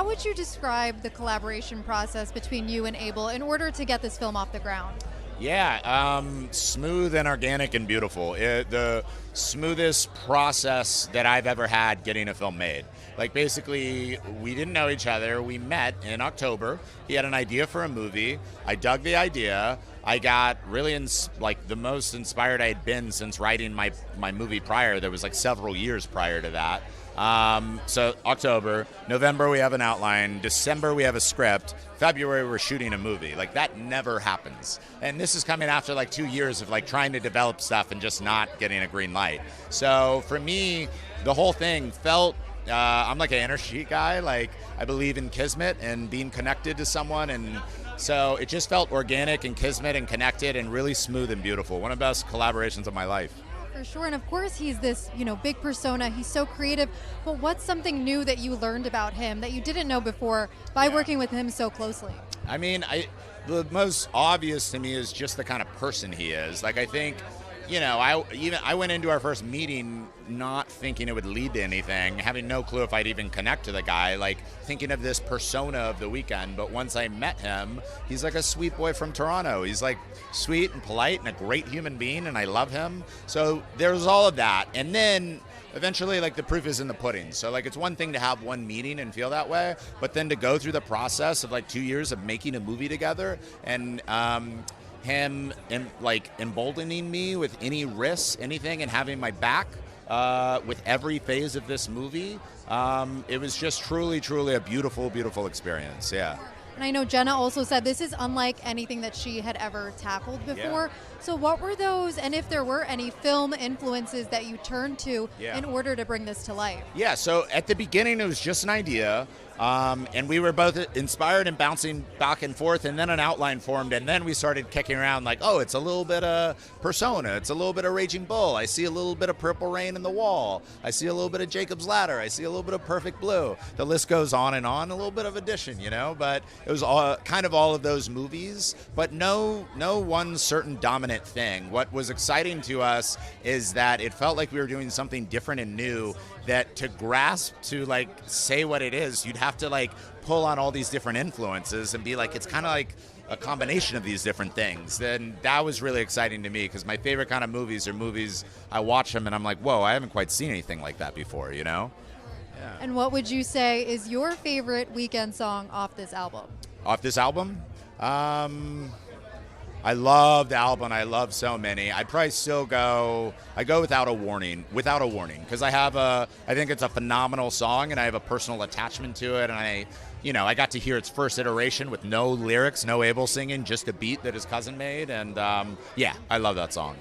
How would you describe the collaboration process between you and Abel in order to get this film off the ground? Yeah, smooth and organic and beautiful. The smoothest process that I've ever had getting a film made. Like, basically, we didn't know each other. We met in October. He had an idea for a movie. I dug the idea. I got really like the most inspired I had been since writing my movie prior. There was like several years prior to that. So October, November we have an outline, December we have a script, February we're shooting a movie. Like, that never happens. And this is coming after like 2 years of like trying to develop stuff and just not getting a green light. So for me, the whole thing felt, I'm like an energy guy. Like, I believe in kismet and being connected to someone, and so it just felt organic and kismet and connected and really smooth and beautiful. One of the best collaborations of my life. For sure, and of course he's this, big persona. He's so creative. But what's something new that you learned about him that you didn't know before by working with him so closely? I mean, the most obvious to me is just the kind of person he is. Like, I think, I went into our first meeting not thinking it would lead to anything, having no clue if I'd even connect to the guy, like thinking of this persona of the Weeknd. But once I met him, he's like a sweet boy from Toronto. He's like sweet and polite and a great human being, and I love him. So there's all of that. And then eventually, like, the proof is in the pudding. So, like, it's one thing to have one meeting and feel that way, but then to go through the process of like 2 years of making a movie together, and him emboldening me with any risks, anything, and having my back with every phase of this movie. It was just truly, truly a beautiful, beautiful experience. Yeah. And I know Jenna also said this is unlike anything that she had ever tackled before. Yeah. So what were those, and if there were any film influences that you turned to in order to bring this to life? Yeah, so at the beginning it was just an idea. And we were both inspired and bouncing back and forth, and then an outline formed, and then we started kicking around like, oh, it's a little bit of Persona, it's a little bit of Raging Bull, I see a little bit of Purple Rain in the Wall, I see a little bit of Jacob's Ladder, I see a little bit of Perfect Blue. The list goes on and on, a little bit of addition, but it was kind of all of those movies, but no one certain dominant thing. What was exciting to us is that it felt like we were doing something different and new, that to grasp, to like say what it is, you'd have to like pull on all these different influences and be like, it's kind of like a combination of these different things. Then that was really exciting to me, because my favorite kind of movies are movies I watch them and I'm like, whoa, I haven't quite seen anything like that before, Yeah. And what would you say is your favorite Weeknd song off this album? Off this album? I love the album. I love so many. I'd probably still go Without a Warning, because I think it's a phenomenal song, and I have a personal attachment to it, and I got to hear its first iteration with no lyrics, no Abel singing, just a beat that his cousin made, and I love that song.